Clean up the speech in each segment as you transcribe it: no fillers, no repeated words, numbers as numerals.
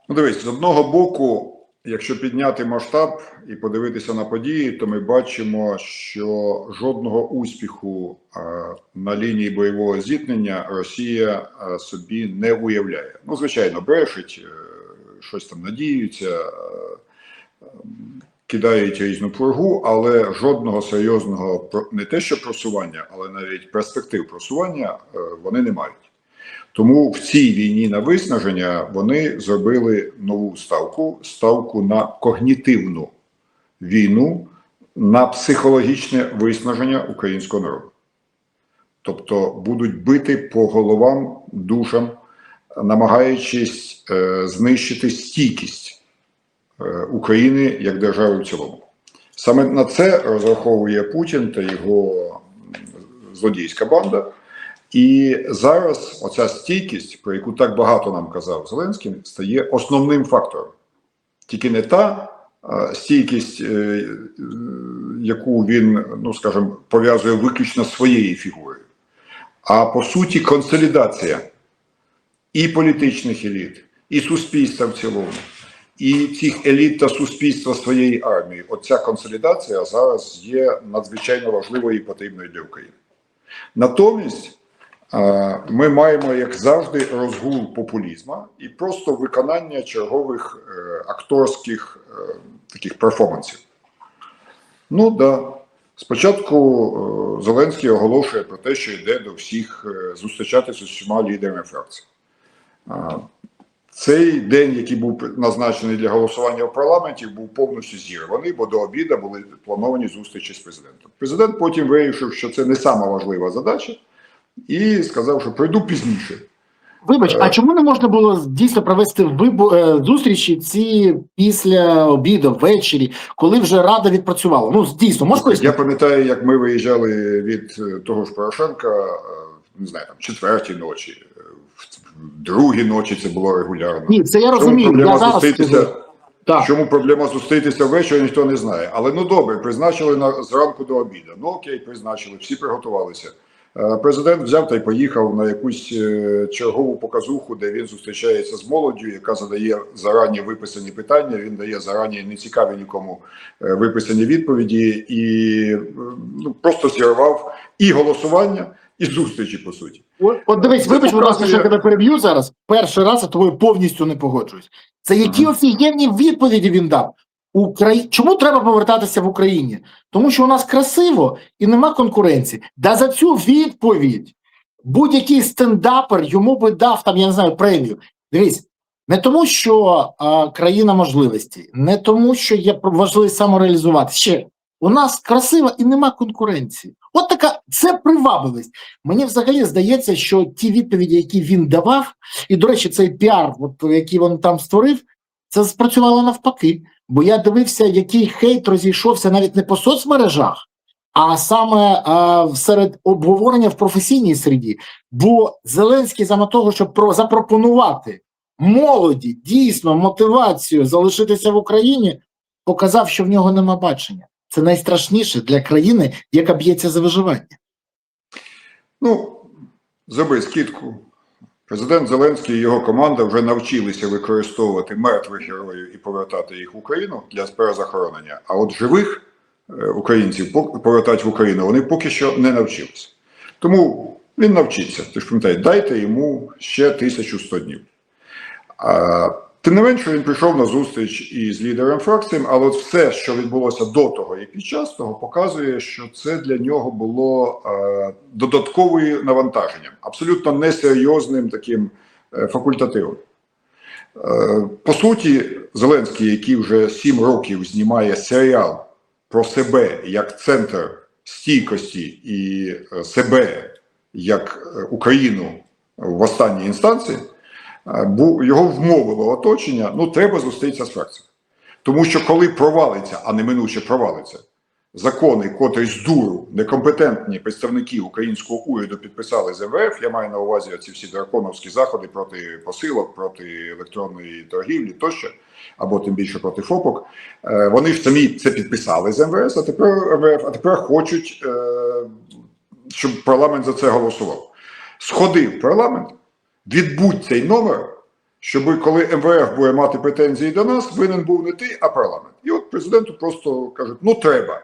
Ну, дивись, з одного боку, якщо підняти масштаб і подивитися на події, то ми бачимо, що жодного успіху на лінії бойового зіткнення Росія собі не уявляє. Ну, звичайно, брешуть, щось там надіються, кидають різну пургу, але жодного серйозного не те що просування, але навіть перспектив просування вони не мають. Тому в цій війні на виснаження вони зробили нову ставку на когнітивну війну, на психологічне виснаження українського народу. Тобто будуть бити по головам, душам, намагаючись знищити стійкість України як держави в цілому. Саме на це розраховує Путін та його злодійська банда. І зараз оця стійкість, про яку так багато нам казав Зеленський, стає основним фактором. Тільки не та стійкість, яку він, ну скажімо, пов'язує виключно своєю фігурою, а по суті консолідація і політичних еліт, і суспільства в цілому, і цих еліт та суспільства своєї армії. Оця консолідація зараз є надзвичайно важливою і потрібною для України. Натомість ми маємо, як завжди, розгул популізму і просто виконання чергових акторських таких перформансів. Ну да, спочатку Зеленський оголошує про те, що йде до всіх зустрічатися з усіма лідерами фракцій. Цей день, який був назначений для голосування в парламенті, був повністю зірваний, бо до обіду були плановані зустрічі з президентом. Президент потім вирішив, що це не сама важлива задача, і сказав, що прийду пізніше. Вибач, а чому не можна було дійсно провести зустрічі ці після обіду, ввечері, коли вже Рада відпрацювала? Ну, дійсно, можеш пояснити? Я пам'ятаю, як ми виїжджали від того ж Порошенка, не знаю, там, 4-й ночі, в 2-й ночі це було регулярно. Ні, це я розумію. Чому проблема зустрітися ввечері, ніхто не знає. Але ну добре, призначили зранку до обіду. Ну окей, призначили, всі приготувалися. Президент взяв та й поїхав на якусь чергову показуху, де він зустрічається з молоддю, яка задає зарані виписані питання, він дає зарані нецікаві нікому виписані відповіді і просто зірвав і голосування, і зустрічі, по суті. От дивись, вибач, будь ласка, що я тебе переб'ю зараз. Перший раз я тобою повністю не погоджуюсь. Це які офігенні відповіді він дав? Чому треба повертатися в Україні? Тому що у нас красиво і нема конкуренції. Да за цю відповідь будь-який стендапер йому би дав, там, я не знаю, премію. Дивись, не тому, що країна можливості, не тому, що є важливість самореалізувати. Ще, у нас красиво і нема конкуренції. От така, це привабливість. Мені взагалі здається, що ті відповіді, які він давав, і, до речі, цей піар, який він там створив, це спрацювало навпаки. Бо я дивився, який хейт розійшовся навіть не по соцмережах, а саме серед обговорення в професійній середі. Бо Зеленський замість того, щоб запропонувати молоді дійсно мотивацію залишитися в Україні, показав, що в нього нема бачення. Це найстрашніше для країни, яка б'ється за виживання. Ну, зроби скидку. Президент Зеленський і його команда вже навчилися використовувати мертвих героїв і повертати їх в Україну для перезахоронення. А от живих українців повертати в Україну вони поки що не навчилися. Тому він навчиться. Ти ж пам'ятаєш, дайте йому ще 1100 днів. Тим не менше, він прийшов на зустріч із лідером фракції, але от все, що відбулося до того і під час того, показує, що це для нього було додатковим навантаженням, абсолютно несерйозним таким факультативом. По суті, Зеленський, який вже 7 років знімає серіал про себе як центр стійкості і себе як Україну в останній інстанції, його вмовило оточення, ну треба зустрітися з фракцією. Тому що коли провалиться, а неминуче провалиться, закони, котрі з дуру некомпетентні представники українського уряду підписали з МВФ, я маю на увазі ці всі драконовські заходи проти посилок, проти електронної торгівлі тощо, або тим більше проти ФОПок, вони ж самі це підписали з МВФ, а тепер хочуть, щоб парламент за це голосував. Сходив парламент, відбудь цей номер, щоб коли МВФ буде мати претензії до нас, винен був не ти, а парламент. І от президенту просто кажуть, ну треба.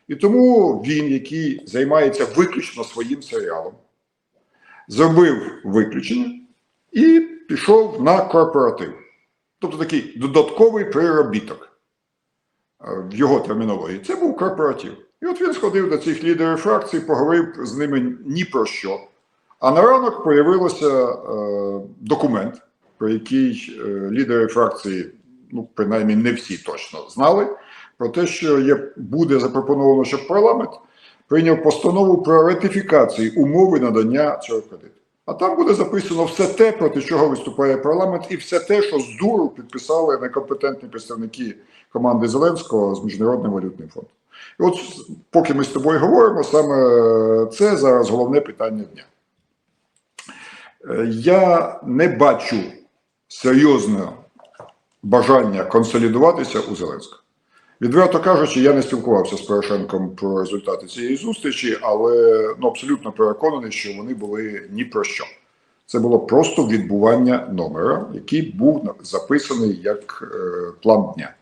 І тому він, який займається виключно своїм серіалом, зробив виключення і пішов на корпоратив. Тобто такий додатковий приробіток в його термінології. Це був корпоратив. І от він сходив до цих лідерів фракцій, поговорив з ними ні про що. А на ранок появився документ, про який лідери фракції, ну, принаймні не всі точно знали, про те, що буде запропоновано, щоб парламент прийняв постанову про ратифікацію умови надання цього кредиту. А там буде записано все те, проти чого виступає парламент, і все те, що з дуру підписали некомпетентні представники команди Зеленського з Міжнародним валютним фондом. І от поки ми з тобою говоримо, саме це зараз головне питання дня. Я не бачу серйозного бажання консолідуватися у Зеленського. Відверто кажучи, я не спілкувався з Порошенком про результати цієї зустрічі, але абсолютно переконаний, що вони були ні про що. Це було просто відбування номера, який був записаний як план дня.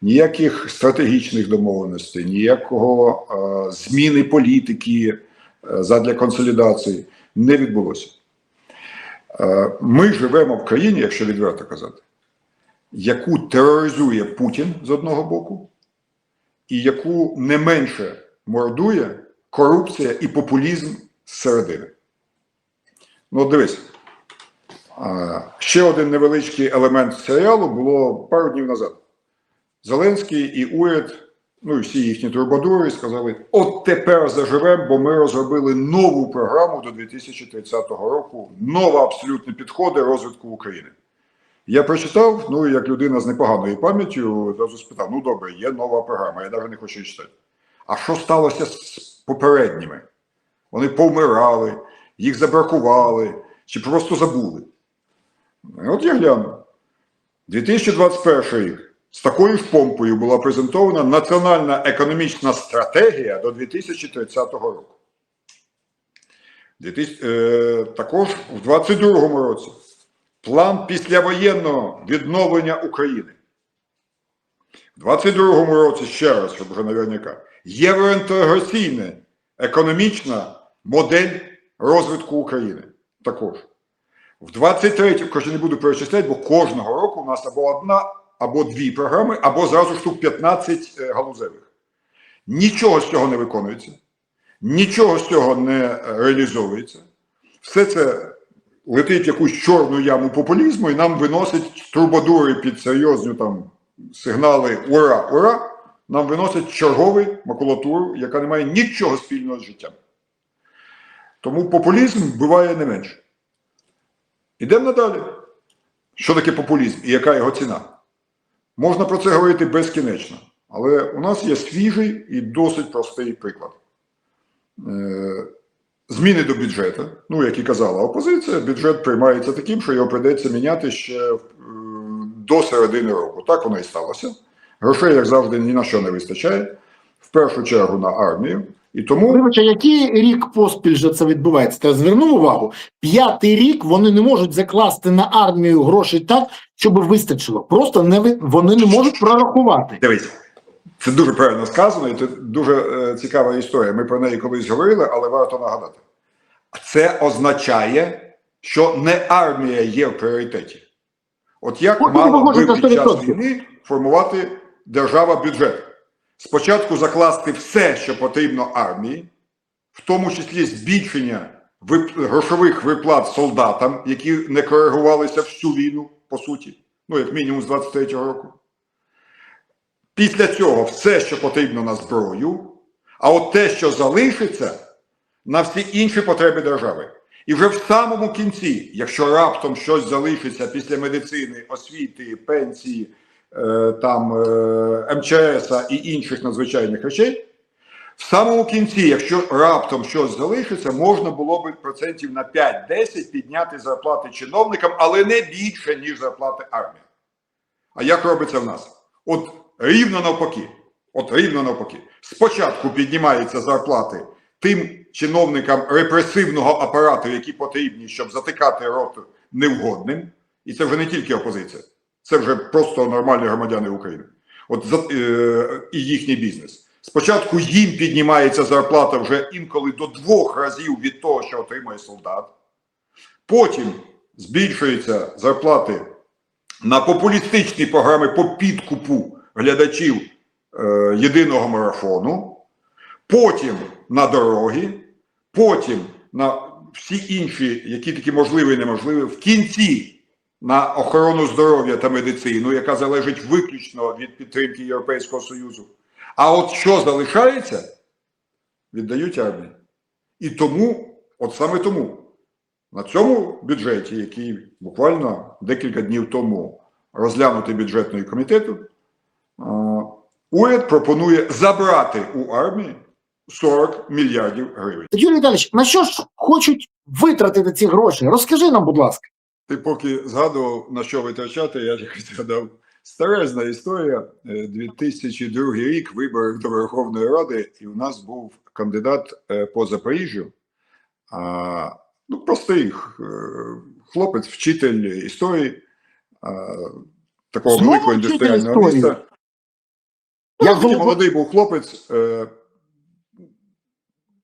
Ніяких стратегічних домовленостей, ніякого зміни політики задля консолідації не відбулося. Ми живемо в країні, якщо відверто казати, яку тероризує Путін з одного боку, і яку не менше мордує корупція і популізм зсередини. Ну, от дивись, ще один невеличкий елемент серіалу було пару днів назад. Зеленський і уряд, ну і всі їхні турбадури сказали, от тепер заживемо, бо ми розробили нову програму до 2030 року, нова абсолютні підходи розвитку України. Я прочитав, ну і як людина з непоганою пам'яттю, одразу спитав, ну добре, є нова програма, я навіть не хочу її читати. А що сталося з попередніми? Вони повмирали, їх забракували, чи просто забули? І от я гляну. 2021 рік. З такою ж помпою була презентована Національна економічна стратегія до 2030 року. Також у 2022 році план післявоєнного відновлення України. У 2022 році, ще раз, щоб вже наверняка, євроінтеграційна економічна модель розвитку України. Також. В 23-му, хоча не буду перечисляти, бо кожного року у нас або одна, або дві програми, або зразу штук 15 галузевих. Нічого з цього не виконується, нічого з цього не реалізовується. Все це летить в якусь чорну яму популізму і нам виносять трубадури під серйозні там сигнали «Ура! Ура!», нам виносять чергову макулатуру, яка не має нічого спільного з життям. Тому популізм вбиває не менше. Ідемо надалі. Що таке популізм і яка його ціна? Можна про це говорити безкінечно, але у нас є свіжий і досить простий приклад. Зміни до бюджету, ну, як і казала опозиція, бюджет приймається таким, що його прийдеться міняти ще до середини року. Так воно і сталося. Грошей, як завжди, ні на що не вистачає. В першу чергу на армію. І тому... Вибачте, який рік поспіль же це відбувається? Ти звернув увагу? 5-й рік вони не можуть закласти на армію грошей так, щоб вистачило. Просто вони не можуть прорахувати. Дивіться, це дуже правильно сказано, і це дуже цікава історія. Ми про неї колись говорили, але варто нагадати. Це означає, що не армія є в пріоритеті. От як мала би під час війни формувати держава бюджет? Спочатку закласти все, що потрібно армії, в тому числі збільшення грошових виплат солдатам, які не коригувалися всю війну, по суті, ну, як мінімум з 23-го року. Після цього все, що потрібно на зброю, а от те, що залишиться, на всі інші потреби держави. І вже в самому кінці, якщо раптом щось залишиться після медицини, освіти, пенсії, МЧС і інших надзвичайних речей, в самому кінці, якщо раптом щось залишиться, можна було б процентів на 5-10 підняти зарплати чиновникам, але не більше, ніж зарплати армії. А як робиться в нас? От рівно навпаки. Спочатку піднімаються зарплати тим чиновникам репресивного апарату, які потрібні, щоб затикати рот невгодним, І це вже не тільки опозиція, це вже просто нормальні громадяни України. От і їхній бізнес. Спочатку їм піднімається зарплата вже інколи до 2 разів від того, що отримує солдат. Потім збільшуються зарплати на популістичні програми по підкупу глядачів єдиного марафону, потім на дороги, потім на всі інші, які такі можливі і неможливі, в кінці на охорону здоров'я та медицину, яка залежить виключно від підтримки Європейського Союзу. А от що залишається, віддають армії. І тому, от саме тому, на цьому бюджеті, який буквально декілька днів тому розглянутий бюджетною комітету, уряд пропонує забрати у армії 40 мільярдів гривень. Юрій Віталійович, на що ж хочуть витратити ці гроші? Розкажи нам, будь ласка. Ти поки згадував, на що витрачати, я якось згадав. Старезна історія, 2002 рік, вибори до Верховної Ради, і у нас був кандидат по Запоріжжю, ну, простий хлопець, вчитель історії, такого Знову великого вчитель індустріального історії? міста. Я Такий молодий був хлопець,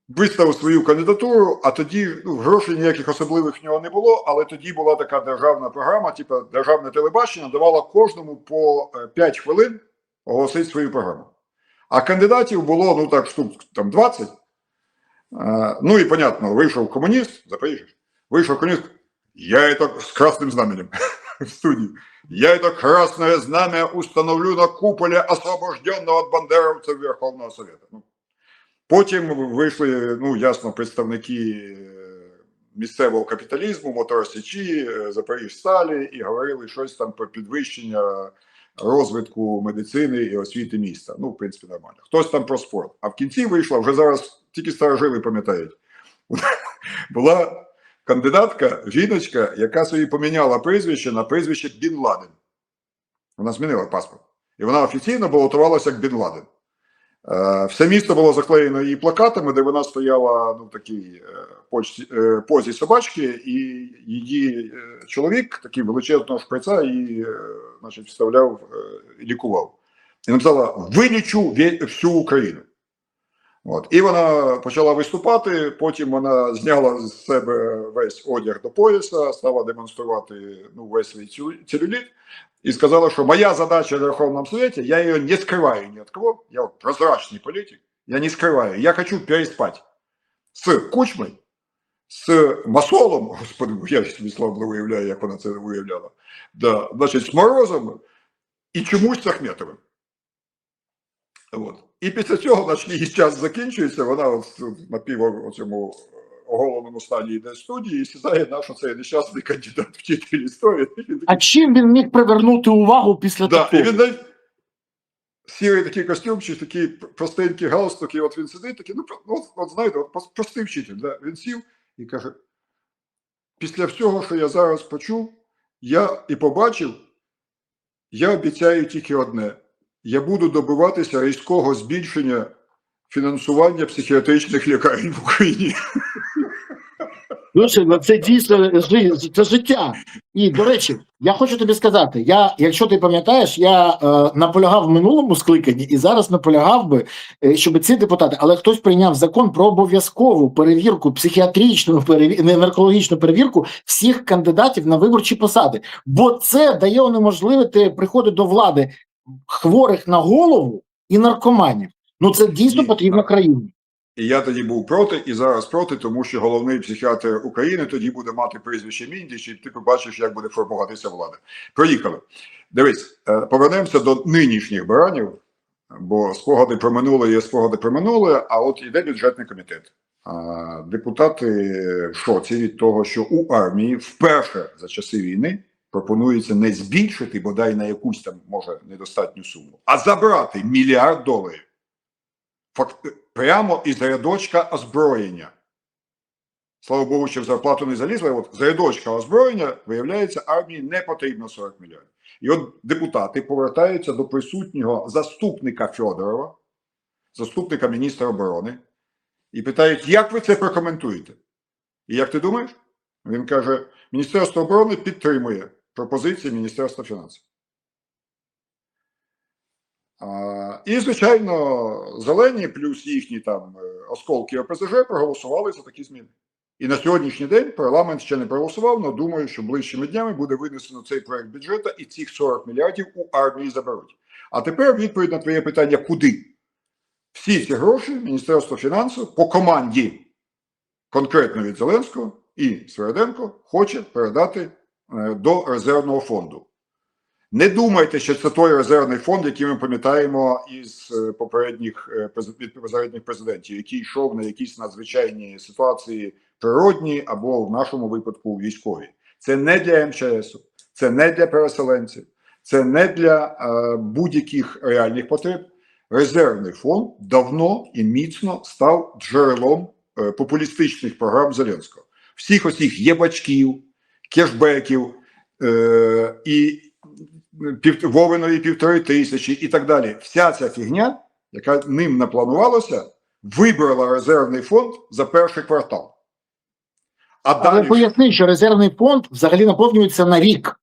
виставив свою кандидатуру, а тоді грошей ніяких особливих в нього не було, але тоді була така державна програма, типу державне телебачення, давала кожному по 5 хвилин оголосити свою програму. А кандидатів було, ну так, штук там 20. Ну і, понятно, вийшов комуніст, Запоріжжя, вийшов комуніст, я это с красным знаменем в студии. Я это красное знамя установлю на куполе освобожденного от бандеровцев Верховного Совета. Потім вийшли, ну, ясно, представники місцевого капіталізму, Моторсічі, Запоріжсталі і говорили щось там про підвищення розвитку медицини і освіти міста. Ну, в принципі, нормально. Хтось там про спорт. А в кінці вийшла, вже зараз тільки старожили пам'ятають, була кандидатка, жіночка, яка собі поміняла прізвище на прізвище Бін Ладен. Вона змінила паспорт. І вона офіційно балотувалася як Бін Ладен. Все місто було заклеєно її плакатами, де вона стояла, ну, в такій позі собачки, і її чоловік, такий величезного шприця, її, значить, вставляв і лікував. І написала: «Вилічу всю Україну». От. І вона почала виступати, потім вона зняла з себе весь одяг до пояса, стала демонструвати, ну, весь свій целлюлит, и сказала, что моя задача в Верховном Совете, я ее не скрываю ни от кого, я вот прозрачный политик, я не скрываю, я хочу переспать с Кучмой, с Масолом, господи, я собі славно виявляю, як вона це виявляла, да, значить, з Морозом і чомусь з Ахметовим. От. І після цього, значить, її час закінчується, вона от на цьому оголеному стані йде студії і сідає наш оцей нещасний кандидат вчитель історії. А чим він міг привернути увагу після такого? І він навіть сірий такий костюмчик, такий простенький галстук, і от він сидить, такий, ну, от знаєте, от простий вчитель, да? Він сів і каже: після всього, що я зараз почув, я і побачив, я обіцяю тільки одне: я буду добиватися різкого збільшення фінансування психіатричних лікарень в Україні. Слушай, ну це дійсно це життя. І, до речі, я хочу тобі сказати, якщо ти пам'ятаєш, я наполягав в минулому скликанні і зараз наполягав би, щоб ці депутати, але хтось прийняв закон про обов'язкову перевірку, психіатричну, наркологічну перевірку всіх кандидатів на виборчі посади. Бо це дає унеможливити приходи до влади хворих на голову і наркоманів. Ну це дійсно потрібно країні. І я тоді був проти, і зараз проти, тому що головний психіатр України тоді буде мати прізвище Міндіч, і ти побачиш, як буде формуватися влада. Проїхали. Дивись, повернемося до нинішніх баранів, бо спогади про минуле є спогади про минуле, а от іде бюджетний комітет. Депутати в шоці від того, що у армії вперше за часи війни пропонується не збільшити, бодай на якусь там, може, недостатню суму, а забрати $1 мільярд. Прямо із рядочка озброєння. Слава Богу, що в зарплату не залізли, от з рядочка озброєння, виявляється, армії не потрібно 40 мільярдів. І от депутати повертаються до присутнього заступника Федорова, заступника міністра оборони, і питають: як ви це прокоментуєте? І як ти думаєш? Він каже: Міністерство оборони підтримує пропозиції Міністерства фінансів. І, звичайно, зелені плюс їхні там осколки ОПЗЖ проголосували за такі зміни. І на сьогоднішній день парламент ще не проголосував, але думаю, що ближчими днями буде винесено цей проект бюджету і цих 40 мільярдів у армії заберуть. А тепер відповідь на твоє питання, куди? Всі ці гроші Міністерство фінансів по команді конкретно від Зеленського і Свериденко хоче передати до резервного фонду. Не думайте, що це той резервний фонд, який ми пам'ятаємо із попередніх президентів, який йшов на якісь надзвичайні ситуації природні або в нашому випадку військові. Це не для МЧС, це не для переселенців, це не для будь-яких реальних потреб. Резервний фонд давно і міцно став джерелом популістичних програм Зеленського. Всіх оцих єбачків, кешбеків і Вовиної 1500 і так далі. Вся ця фігня, яка ним напланувалася, вибрала резервний фонд за перший квартал. Але поясни, що резервний фонд взагалі наповнюється на рік.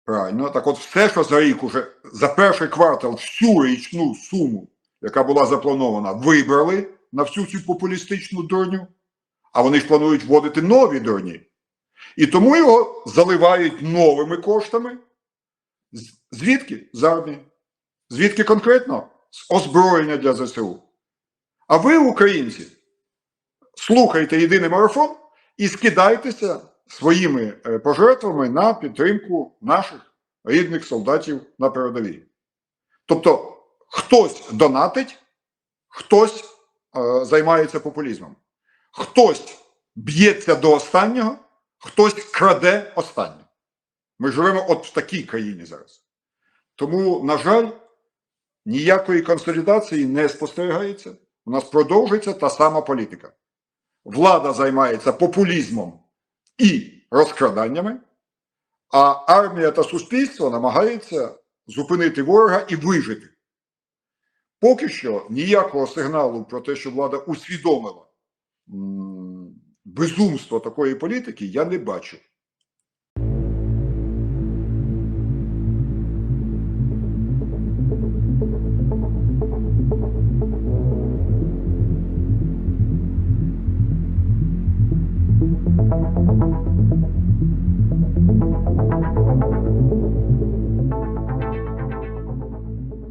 Правильно. Так от все, що за рік уже, за перший квартал всю річну суму, яка була запланована, вибрали на всю цю популістичну дурню, а вони ж планують вводити нові дурні. І тому його заливають новими коштами. Звідки? З армії. Звідки конкретно? З озброєння для ЗСУ. А ви, українці, слухайте єдиний марафон і скидайтеся своїми пожертвами на підтримку наших рідних солдатів на передовій. Тобто, хтось донатить, хтось займається популізмом. Хтось б'ється до останнього, хтось краде останнє. Ми живемо от в такій країні зараз. Тому, на жаль, ніякої консолідації не спостерігається. У нас продовжується та сама політика. Влада займається популізмом і розкраданнями, а армія та суспільство намагаються зупинити ворога і вижити. Поки що ніякого сигналу про те, що влада усвідомила безумство такої політики, я не бачу.